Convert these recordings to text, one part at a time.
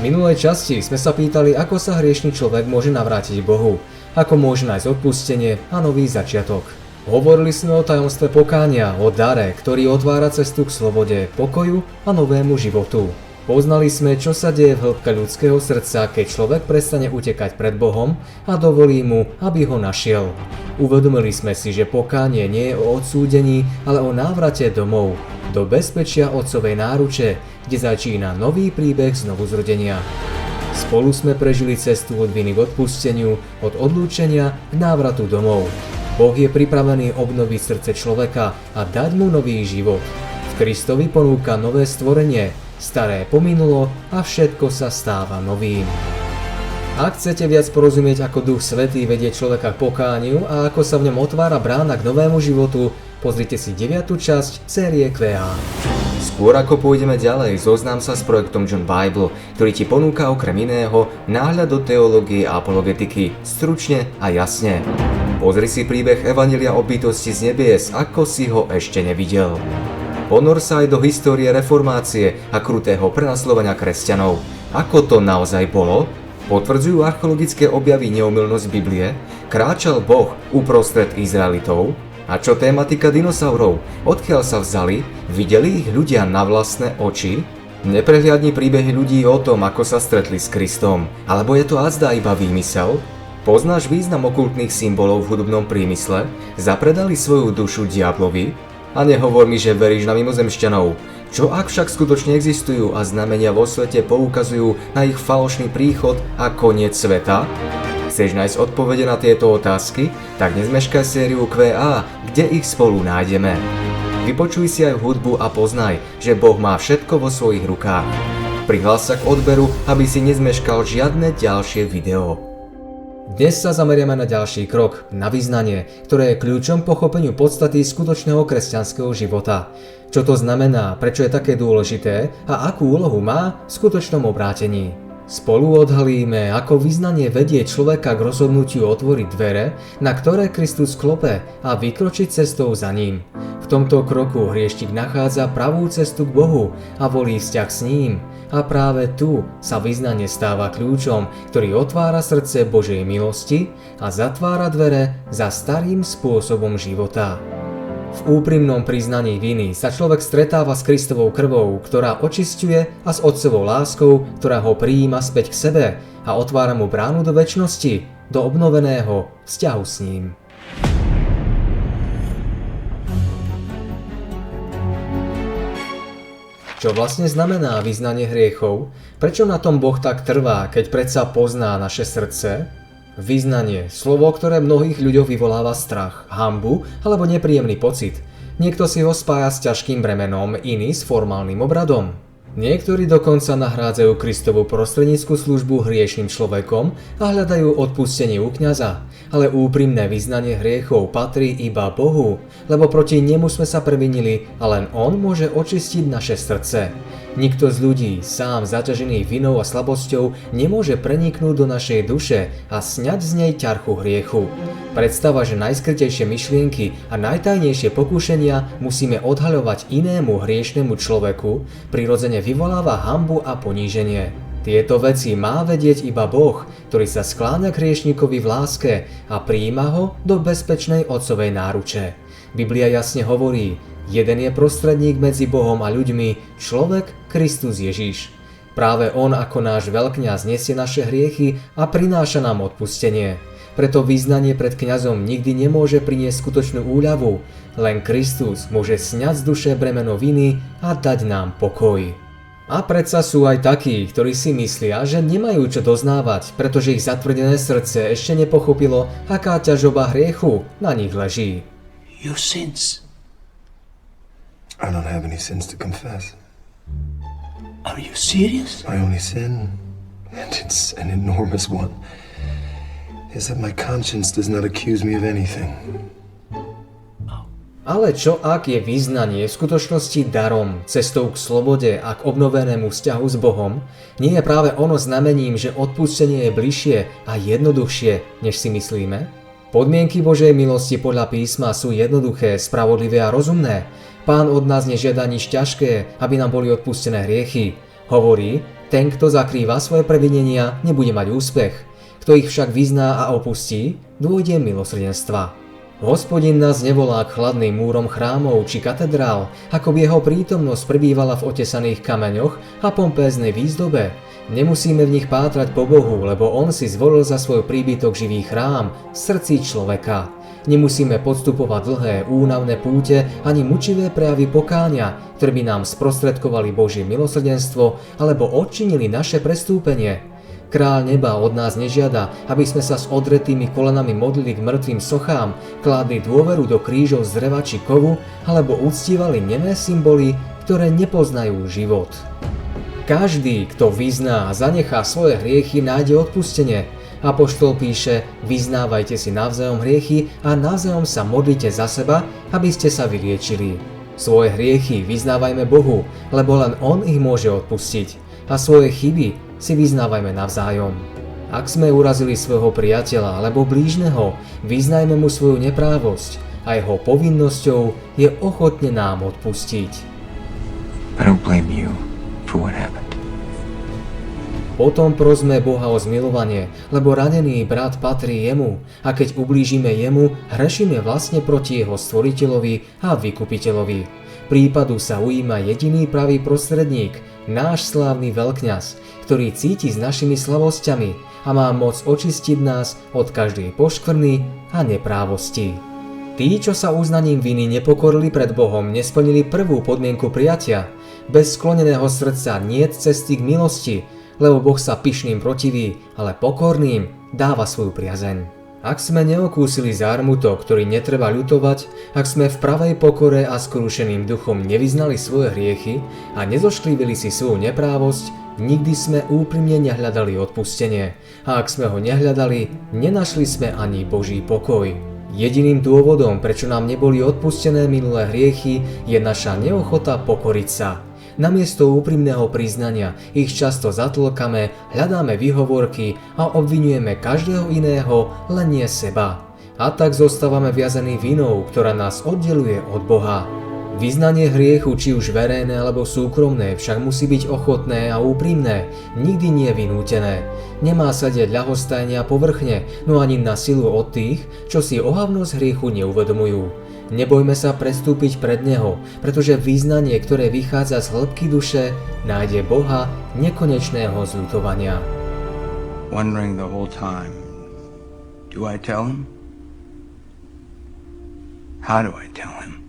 V minulej časti sme sa pýtali, ako sa hriešny človek môže navrátiť k Bohu, ako môže nájsť odpustenie a nový začiatok. Hovorili sme o tajomstve pokánia, o dare, ktorý otvára cestu k slobode, pokoju a novému životu. Poznali sme, čo sa deje v hĺbke ľudského srdca, keď človek prestane utekať pred Bohom a dovolí mu, aby ho našiel. Uvedomili sme si, že pokánie nie je o odsúdení, ale o návrate domov, do bezpečia otcovej náruče, kde začína nový príbeh znovuzrodenia. Spolu sme prežili cestu od viny k odpusteniu, od odlúčenia k návratu domov. Boh je pripravený obnoviť srdce človeka a dať mu nový život. V Kristovi ponúka nové stvorenie, staré pominulo a všetko sa stáva novým. Ak chcete viac porozumieť, ako Duch Svätý vedie človeka k pokániu a ako sa v ňom otvára brána k novému životu, pozrite si 9. časť série QA. Skôr ako pôjdeme ďalej, zoznám sa s projektom John Bible, ktorý ti ponúka okrem iného náhľad do teológie a apologetiky, stručne a jasne. Pozri si príbeh Evanjelia o bytosti z nebies, ako si ho ešte nevidel. Ponor sa aj do histórie reformácie a krutého prenasledovania kresťanov. Ako to naozaj bolo? Potvrdzujú archeologické objavy neomylnosť Biblie? Kráčal Boh uprostred Izraelitov? A čo tematika dinosaurov? Odkiaľ sa vzali? Videli ich ľudia na vlastné oči? Neprehliadni príbehy ľudí o tom, ako sa stretli s Kristom. Alebo je to azda iba výmysel? Poznáš význam okultných symbolov v hudobnom priemysle? Zapredali svoju dušu diablovi? A nehovor mi, že veríš na mimozemšťanov. Čo ak však skutočne existujú a znamenia vo svete poukazujú na ich falošný príchod a koniec sveta? Chceš nájsť odpovede na tieto otázky? Tak nezmeškaj sériu QA, kde ich spolu nájdeme. Vypočuj si aj hudbu a poznaj, že Boh má všetko vo svojich rukách. Prihlás sa k odberu, aby si nezmeškal žiadne ďalšie video. Dnes sa zameriame na ďalší krok, na vyznanie, ktoré je kľúčom pochopeniu podstaty skutočného kresťanského života. Čo to znamená, prečo je také dôležité a akú úlohu má v skutočnom obrátení. Spolu odhalíme, ako vyznanie vedie človeka k rozhodnutiu otvoriť dvere, na ktoré Kristus klope a vykročiť cestou za ním. V tomto kroku hriešnik nachádza pravú cestu k Bohu a volí vzťah s ním. A práve tu sa vyznanie stáva kľúčom, ktorý otvára srdce Božej milosti a zatvára dvere za starým spôsobom života. V úprimnom priznaní viny sa človek stretáva s Kristovou krvou, ktorá očisťuje, a s Otcovou láskou, ktorá ho prijíma späť k sebe a otvára mu bránu do večnosti, do obnoveného vzťahu s ním. Čo vlastne znamená vyznanie hriechov? Prečo na tom Boh tak trvá, keď predsa pozná naše srdce? Vyznanie, slovo, ktoré mnohých ľuďoch vyvoláva strach, hanbu alebo nepríjemný pocit. Niekto si ho spája s ťažkým bremenom, iný s formálnym obradom. Niektorí dokonca nahrádzajú Kristovu prostrednícku službu hriešným človekom a hľadajú odpustenie u kňaza. Ale úprimné vyznanie hriechov patrí iba Bohu, lebo proti nemu sme sa previnili a len On môže očistiť naše srdce. Nikto z ľudí, sám zaťažený vinou a slabosťou, nemôže preniknúť do našej duše a sňať z nej ťarchu hriechu. Predstava, že najskrytejšie myšlienky a najtajnejšie pokúšania musíme odhaľovať inému hriešnemu človeku, prirodzene vyvoláva hanbu a poníženie. Tieto veci má vedieť iba Boh, ktorý sa skláňa k hriešnikovi v láske a prijíma ho do bezpečnej otcovej náruče. Biblia jasne hovorí: jeden je prostredník medzi Bohom a ľuďmi, človek Kristus Ježiš. Práve on ako náš veľkňaz nesie naše hriechy a prináša nám odpustenie. Preto vyznanie pred kňazom nikdy nemôže priniesť skutočnú úľavu. Len Kristus môže sňať z duše bremeno viny a dať nám pokoj. A predsa sú aj takí, ktorí si myslia, že nemajú čo doznávať, pretože ich zatvrdené srdce ešte nepochopilo, aká ťažoba hriechu na nich leží. Your sins. I don't have any sins to confess. Are you serious? My only sin, and it's an enormous one, is that my conscience does not accuse me of anything. Ale čo ak je vyznanie v skutočnosti darom, cestou k slobode a k obnovenému vzťahu s Bohom? Nie je práve ono znamením, že odpustenie je bližšie a jednoduchšie, než si myslíme? Podmienky Božej milosti podľa písma sú jednoduché, spravodlivé a rozumné. Pán od nás nežiada nič ťažké, aby nám boli odpustené hriechy. Hovorí, ten, kto zakrýva svoje previnenia, nebude mať úspech. Kto ich však vyzná a opustí, dôjde milosrdenstva. Hospodin nás nevolá k chladným múrom chrámov či katedrál, ako by jeho prítomnosť prebývala v otesaných kameňoch a pompéznej výzdobe. Nemusíme v nich pátrať po Bohu, lebo on si zvolil za svoj príbytok živý chrám v srdci človeka. Nemusíme podstupovať dlhé, únavné púte ani mučivé prejavy pokánia, ktoré by nám sprostredkovali Božie milosrdenstvo alebo odčinili naše prestúpenie. Kráľ neba od nás nežiada, aby sme sa s odretými kolenami modlili k mŕtvým sochám, kládli dôveru do krížov z dreva či kovu, alebo uctívali nemé symboly, ktoré nepoznajú život. Každý, kto vyzná a zanechá svoje hriechy, nájde odpustenie. Apoštol píše, vyznávajte si navzájom hriechy a navzájom sa modlite za seba, aby ste sa vyliečili. Svoje hriechy vyznávajme Bohu, lebo len On ich môže odpustiť. A svoje chyby si vyznávajme navzájom. Ak sme urazili svojho priateľa alebo blížneho, vyznajme mu svoju neprávosť a jeho povinnosťou je ochotne nám odpustiť. I don't blame you for what happened. Potom prosme Boha o zmilovanie, lebo ranený brat patrí jemu a keď ublížime jemu, hrešíme vlastne proti jeho stvoriteľovi a vykupiteľovi. Prípadu sa ujíma jediný pravý prostredník, náš slávny veľkňaz, ktorý cíti s našimi slabosťami a má moc očistiť nás od každej poškvrny a neprávosti. Tí, čo sa uznaním viny nepokorili pred Bohom, nesplnili prvú podmienku prijatia. Bez skloneného srdca niet cesty k milosti, lebo Boh sa pyšným protiví, ale pokorným dáva svoju priazeň. Ak sme neokúsili zármutok, ktorý netreba ľutovať, ak sme v pravej pokore a skrúšeným duchom nevyznali svoje hriechy a nezošklívili si svoju neprávosť, nikdy sme úprimne nehľadali odpustenie. A ak sme ho nehľadali, nenašli sme ani Boží pokoj. Jediným dôvodom, prečo nám neboli odpustené minulé hriechy, je naša neochota pokoriť sa. Namiesto úprimného priznania ich často zatlkame, hľadáme výhovorky a obvinujeme každého iného, len nie seba. A tak zostávame viazaní vinou, ktorá nás oddeluje od Boha. Vyznanie hriechu, či už verejné alebo súkromné, však musí byť ochotné a úprimné, nikdy nie vynútené. Nemá sa diať ľahostajne a povrchne, no ani na silu od tých, čo si ohavnosť hriechu neuvedomujú. Nebojme sa prestúpiť pred Neho, pretože vyznanie, ktoré vychádza z hĺbky duše, nájde Boha nekonečného zľutovania. Wondering the whole time, do I tell him? How do I tell him?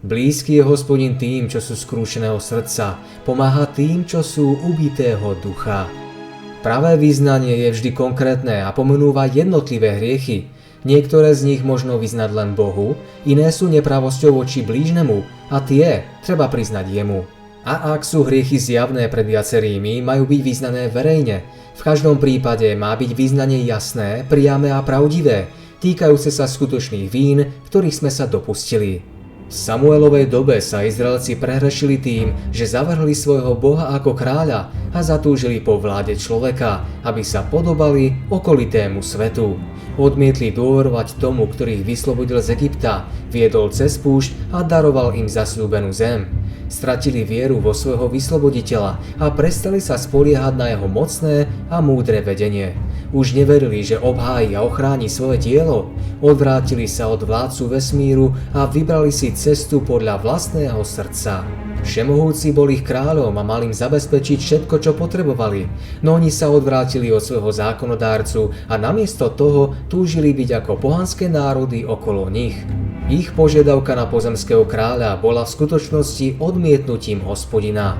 Blízky je Hospodin tým, čo sú skrúšeného srdca, pomáha tým, čo sú ubitého ducha. Pravé vyznanie je vždy konkrétne a pomenúva jednotlivé hriechy. Niektoré z nich možno vyznať len Bohu, iné sú nepravosťou voči blížnemu a tie treba priznať jemu. A ak sú hriechy zjavné pred viacerými, majú byť vyznané verejne. V každom prípade má byť vyznanie jasné, priame a pravdivé, týkajúce sa skutočných vín, ktorých sme sa dopustili. V Samuelovej dobe sa Izraelci prehrešili tým, že zavrhli svojho Boha ako kráľa a zatúžili po vláde človeka, aby sa podobali okolitému svetu. Odmietli dôverovať tomu, ktorý ich vyslobodil z Egypta, viedol cez púšť a daroval im zasľúbenú zem. Stratili vieru vo svojho vysloboditeľa a prestali sa spoliehať na jeho mocné a múdre vedenie. Už neverili, že obhájí a ochráni svoje dielo. Odvrátili sa od vládcu vesmíru a vybrali si cestu podľa vlastného srdca. Všemohúci bol ich kráľom a mal im zabezpečiť všetko, čo potrebovali, no oni sa odvrátili od svojho zákonodárcu a namiesto toho túžili byť ako pohanské národy okolo nich. Ich požiadavka na pozemského kráľa bola v skutočnosti odmietnutím Hospodina.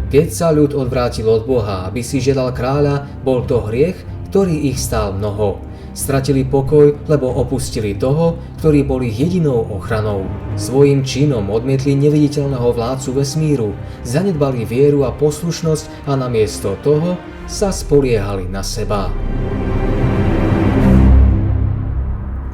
Keď sa ľud odvrátil od Boha, aby si žiadal kráľa, bol to hriech, ktorý ich stál mnoho. Stratili pokoj, lebo opustili toho, ktorý bol ich jedinou ochranou. Svojím činom odmietli neviditeľného vládcu vesmíru, zanedbali vieru a poslušnosť a namiesto toho sa spoliehali na seba.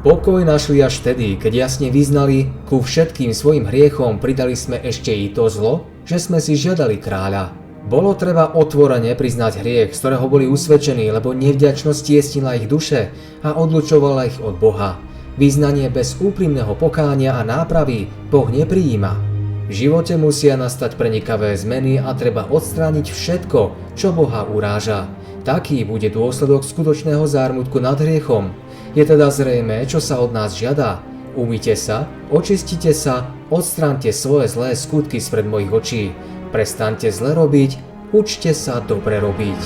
Pokoj našli až vtedy, keď jasne vyznali, ku všetkým svojim hriechom pridali sme ešte i to zlo, že sme si žiadali kráľa. Bolo treba otvorene priznať hriech, z ktorého boli usvedčení, lebo nevďačnosť tiesnila ich duše a odlučovala ich od Boha. Vyznanie bez úprimného pokánia a nápravy Boh neprijíma. V živote musia nastať prenikavé zmeny a treba odstrániť všetko, čo Boha uráža. Taký bude dôsledok skutočného zármutku nad hriechom. Je teda zrejmé, čo sa od nás žiada. Umyte sa, očistite sa, odstráňte svoje zlé skutky spred mojich očí. Prestaňte zle robiť, učte sa dobre robiť.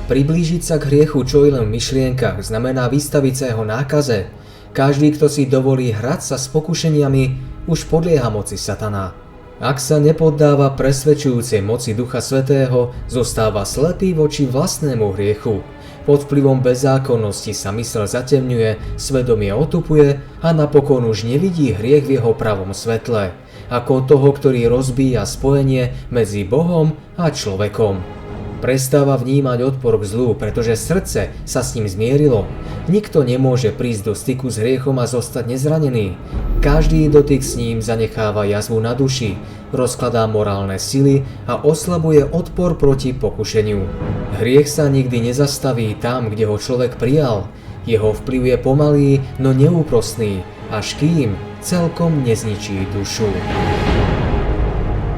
Priblížiť sa k hriechu čo i len v myšlienkach znamená vystaviť sa jeho nákaze. Každý, kto si dovolí hrať sa s pokušeniami, už podlieha moci satana. Ak sa nepoddáva presvedčujúcej moci Ducha Svätého, zostáva slepý voči vlastnému hriechu. Pod vplyvom bezzákonnosti sa myseľ zatemňuje, svedomie otupuje a napokon už nevidí hriech v jeho pravom svetle, ako toho, ktorý rozbíja spojenie medzi Bohom a človekom. Prestáva vnímať odpor k zlu, pretože srdce sa s ním zmierilo. Nikto nemôže prísť do styku s hriechom a zostať nezranený. Každý dotyk s ním zanecháva jazvu na duši, rozkladá morálne sily a oslabuje odpor proti pokušeniu. Hriech sa nikdy nezastaví tam, kde ho človek prijal. Jeho vplyv je pomalý, no neúprosný, až kým celkom nezničí dušu.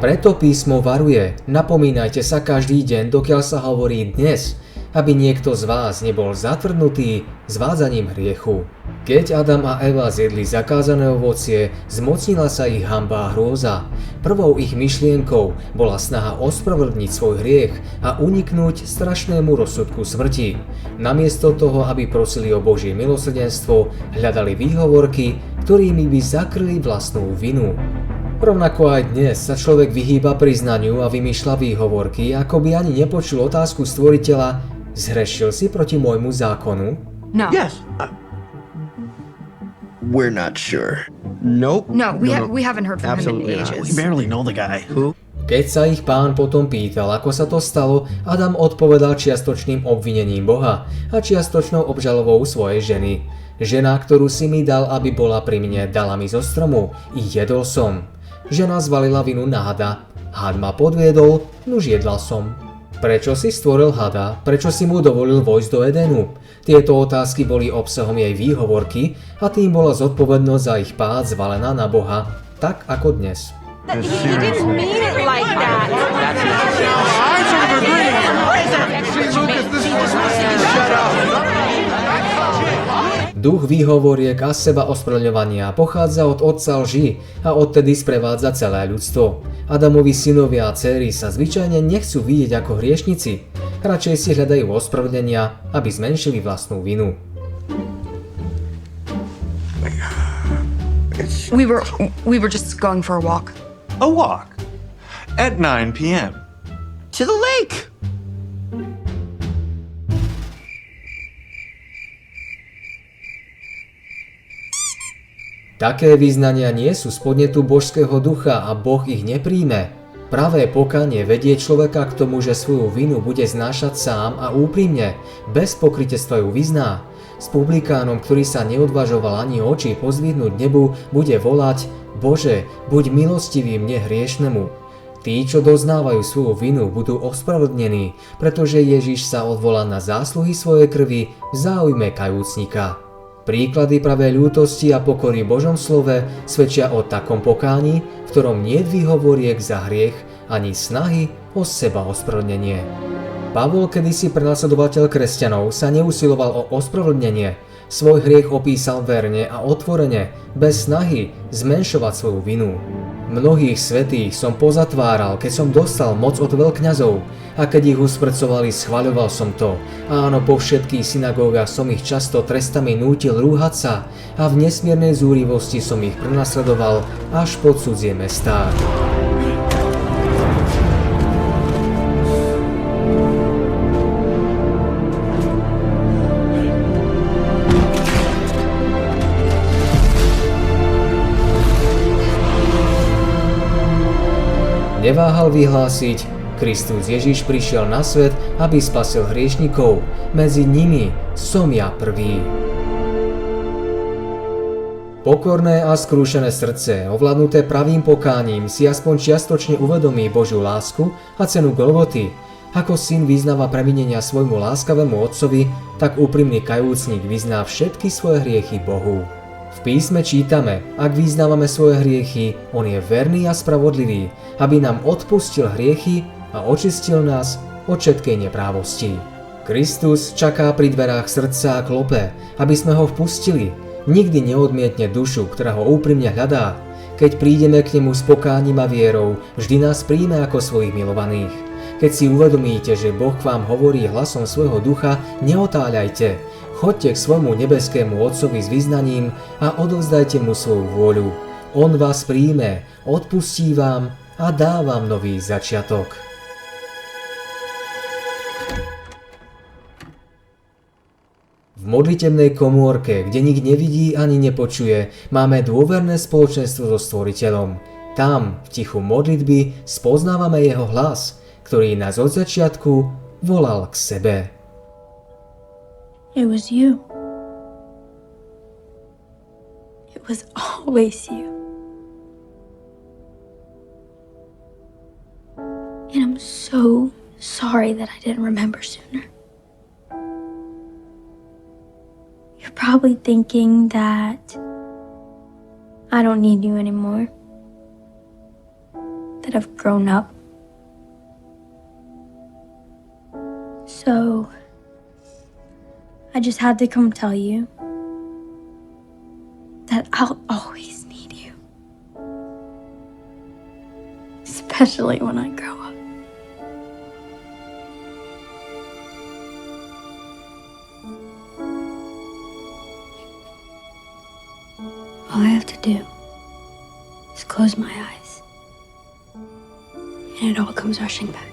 Preto písmo varuje, napomínajte sa každý deň, dokiaľ sa hovorí dnes, aby niekto z vás nebol zatvrdnutý zvádzaním hriechu. Keď Adam a Eva zjedli zakázané ovocie, zmocnila sa ich hanba a hrôza. Prvou ich myšlienkou bola snaha ospravedlniť svoj hriech a uniknúť strašnému rozsudku smrti. Namiesto toho, aby prosili o Božie milosrdenstvo, hľadali výhovorky, ktorými by zakryli vlastnú vinu. Rovnako aj dnes sa človek vyhýba priznaniu a vymýšľa výhovorky, ako by ani nepočul otázku stvoriteľa: zhrešil si proti môjmu zákonu? No. Yes. We're not sure. Nope. No, we haven't heard from him in Absolutely not. ages. We barely know the guy. Who? Keď sa ich Pán potom pýtal, ako sa to stalo, Adam odpovedal čiastočným obvinením Boha a čiastočnou obžalovou svojej ženy. Žena, ktorú si mi dal, aby bola pri mne, dala mi zo stromu, i jedol som. Žena zvalila vinu na hada. Had ma podviedol, nuž jedla som. Prečo si stvoril hada? Prečo si mu dovolil vojsť do Edenu? Tieto otázky boli obsahom jej výhovorky a tým bola zodpovednosť za ich pád zvalená na Boha, tak ako dnes. He didn't mean it like that. Duch výhovoriek a seba ospravedlňovania pochádza od otca lži a odtedy sprevádza celé ľudstvo. Adamovi synovia a dcéry sa zvyčajne nechcú vidieť ako hriešnici, radšej si hľadajú ospravedlnenia, aby zmenšili vlastnú vinu. We were just going for a walk. A walk at 9 p.m. To the lake. Také vyznania nie sú z podnetu božského ducha a Boh ich nepríjme. Pravé pokanie vedie človeka k tomu, že svoju vinu bude znášať sám a úprimne, bez pokrytectva ju vyzná. S publikánom, ktorý sa neodvažoval ani oči pozdvihnúť nebu, bude volať: Bože, buď milostivý mne hriešnemu. Tí, čo doznávajú svoju vinu, budú ospravedlnení, pretože Ježiš sa odvolá na zásluhy svojej krvi v záujme kajúcnika. Príklady pravej ľútosti a pokory v Božom slove svedčia o takom pokáni, v ktorom niet výhovoriek za hriech ani snahy o seba ospravedlnenie. Pavol, kedysi prenasledovateľ kresťanov, sa neusiloval o ospravedlnenie. Svoj hriech opísal verne a otvorene, bez snahy zmenšovať svoju vinu. Mnohých svätých som pozatváral, keď som dostal moc od veľkňazov, a keď ich usmrcovali, schvaľoval som to. Áno, po všetkých synagógach som ich často trestami nútil rúhať sa a v nesmiernej zúrivosti som ich prenasledoval až po cudzie mestá. Neváhal vyhlásiť: Kristus Ježiš prišiel na svet, aby spasil hriešnikov, medzi nimi som ja prvý. Pokorné a skrúšené srdce, ovládnuté pravým pokáním, si aspoň čiastočne uvedomí Božiu lásku a cenu Golgoty. Ako syn vyznáva previnenia svojmu láskavému otcovi, tak úprimný kajúcnik vyzná všetky svoje hriechy Bohu. V V písme čítame, ak vyznávame svoje hriechy, on je verný a spravodlivý, aby nám odpustil hriechy a očistil nás od všetkej neprávosti. Kristus čaká pri dverách srdca a klope, aby sme ho vpustili. Nikdy neodmietne dušu, ktorá ho úprimne hľadá. Keď prídeme k nemu s pokáním a vierou, vždy nás príjme ako svojich milovaných. Keď si uvedomíte, že Boh k vám hovorí hlasom svojho ducha, neotáľajte. Choďte k svojmu nebeskému Otcovi s vyznaním a odovzdajte mu svoju vôľu. On vás príjme, odpustí vám a dá vám nový začiatok. V modlitebnej komórke, kde nik nevidí ani nepočuje, máme dôverné spoločenstvo so Stvoriteľom. Tam, v tichu modlitby, spoznávame jeho hlas, ktorý nás od začiatku volal k sebe. It was you. It was always you. And I'm so sorry that I didn't remember sooner. You're probably thinking that I don't need you anymore. That I've grown up. So I just had to come tell you that I'll always need you. Especially when I grow up. All I have to do is close my eyes, and it all comes rushing back.